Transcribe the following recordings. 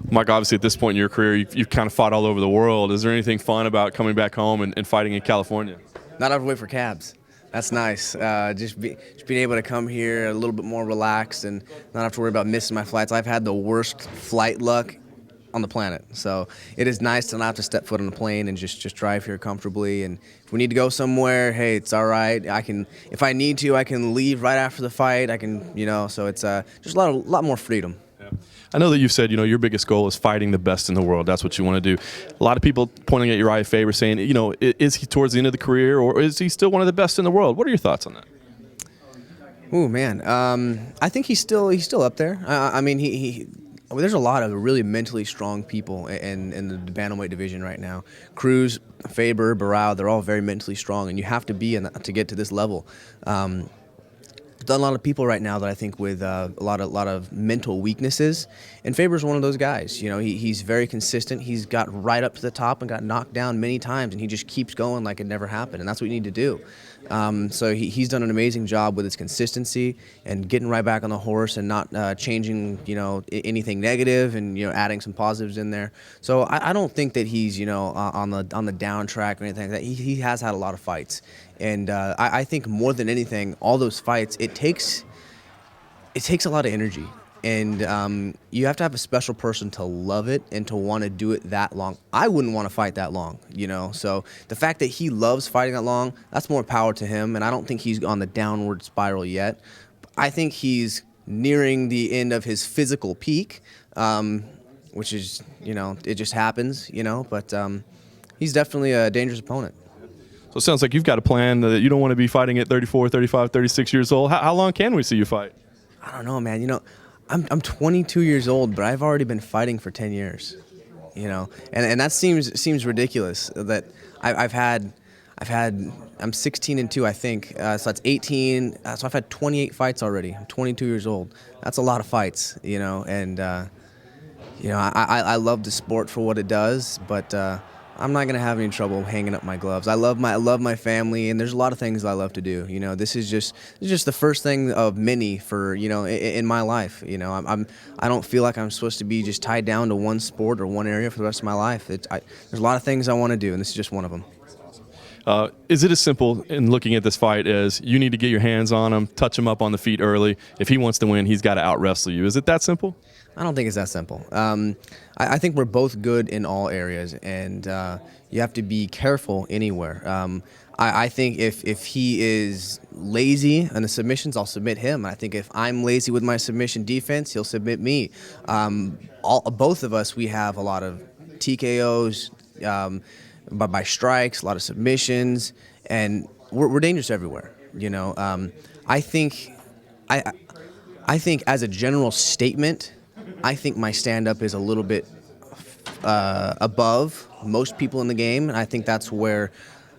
Mike, obviously at this point in your career, you've kind of fought all over the world. Is there anything fun about coming back home and fighting in California? Not have to wait for cabs. That's nice. Just being able to come here a little bit more relaxed and not have to worry about missing my flights. I've had the worst flight luck on the planet, so it is nice to not have to step foot on the plane and just drive here comfortably. And if we need to go somewhere, hey, it's all right. I can, if I need to, I can leave right after the fight. I can, so it's just a lot more freedom. Yeah. I know that you've said, your biggest goal is fighting the best in the world. That's what you want to do. A lot of people pointing at Uriah Faber saying, is he towards the end of the career or is he still one of the best in the world? What are your thoughts on that? Oh man, I think he's still up there. I mean, there's a lot of really mentally strong people in the bantamweight division right now. Cruz, Faber, Barao, they're all very mentally strong, and you have to be to get to this level. Done a lot of people right now that I think with a lot of mental weaknesses, and Faber's one of those guys. He's very consistent. He's got right up to the top and got knocked down many times, and he just keeps going like it never happened, and that's what you need to do. So he's done an amazing job with his consistency and getting right back on the horse and not changing anything negative and adding some positives in there. So I don't think that he's on the down track or anything like that. He has had a lot of fights. And I think more than anything, all those fights, it takes a lot of energy. And you have to have a special person to love it and to want to do it that long. I wouldn't want to fight that long, So the fact that he loves fighting that long, that's more power to him. And I don't think he's on the downward spiral yet. I think he's nearing the end of his physical peak, which is, it just happens, But he's definitely a dangerous opponent. So it sounds like you've got a plan that you don't want to be fighting at 34, 35, 36 years old. How long can we see you fight? I don't know, man. I'm 22 years old, but I've already been fighting for 10 years. And that seems ridiculous. That I'm 16-2, I think. So that's 18. So I've had 28 fights already. I'm 22 years old. That's a lot of fights, And I love the sport for what it does, but I'm not gonna have any trouble hanging up my gloves. I love my family, and there's a lot of things I love to do. This is just the first thing of many for in my life. I don't feel like I'm supposed to be just tied down to one sport or one area for the rest of my life. There's a lot of things I want to do, and this is just one of them. Is it as simple in looking at this fight as you need to get your hands on him, touch him up on the feet early? If he wants to win, he's got to out-wrestle you. Is it that simple? I don't think it's that simple. I think we're both good in all areas, and you have to be careful anywhere. I think if he is lazy in the submissions, I'll submit him. I think if I'm lazy with my submission defense, he'll submit me. Both of us, we have a lot of TKOs by strikes, a lot of submissions, and we're dangerous everywhere. I think as a general statement, I think my stand-up is a little bit above most people in the game, and I think that's where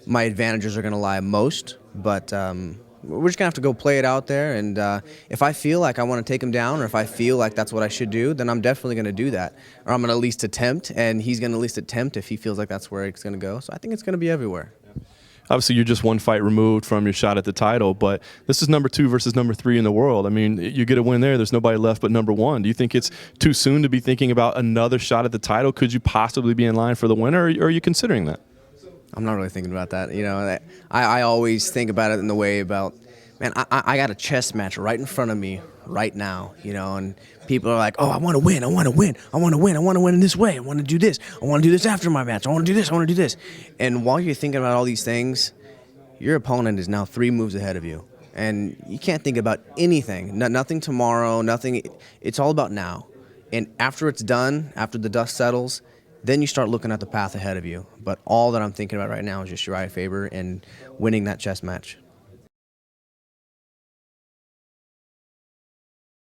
my advantages are going to lie most. But we're just going to have to go play it out there, and if I feel like I want to take him down or if I feel like that's what I should do, then I'm definitely going to do that. Or I'm going to at least attempt, and he's going to at least attempt if he feels like that's where it's going to go. So I think it's going to be everywhere. Obviously, you're just one fight removed from your shot at the title, but this is number 2 versus number 3 in the world. I mean, you get a win there, there's nobody left but number 1. Do you think it's too soon to be thinking about another shot at the title? Could you possibly be in line for the winner, or are you considering that? I'm not really thinking about that. I always think about it in the way about, man, I got a chess match right in front of me right now, and people are like, oh, I want to win in this way. I want to do this. I want to do this after my match. I want to do this. And while you're thinking about all these things, your opponent is now 3 moves ahead of you. And you can't think about anything, nothing tomorrow, nothing. It's all about now. And after it's done, after the dust settles, then you start looking at the path ahead of you. But all that I'm thinking about right now is just Uriah Faber and winning that chess match.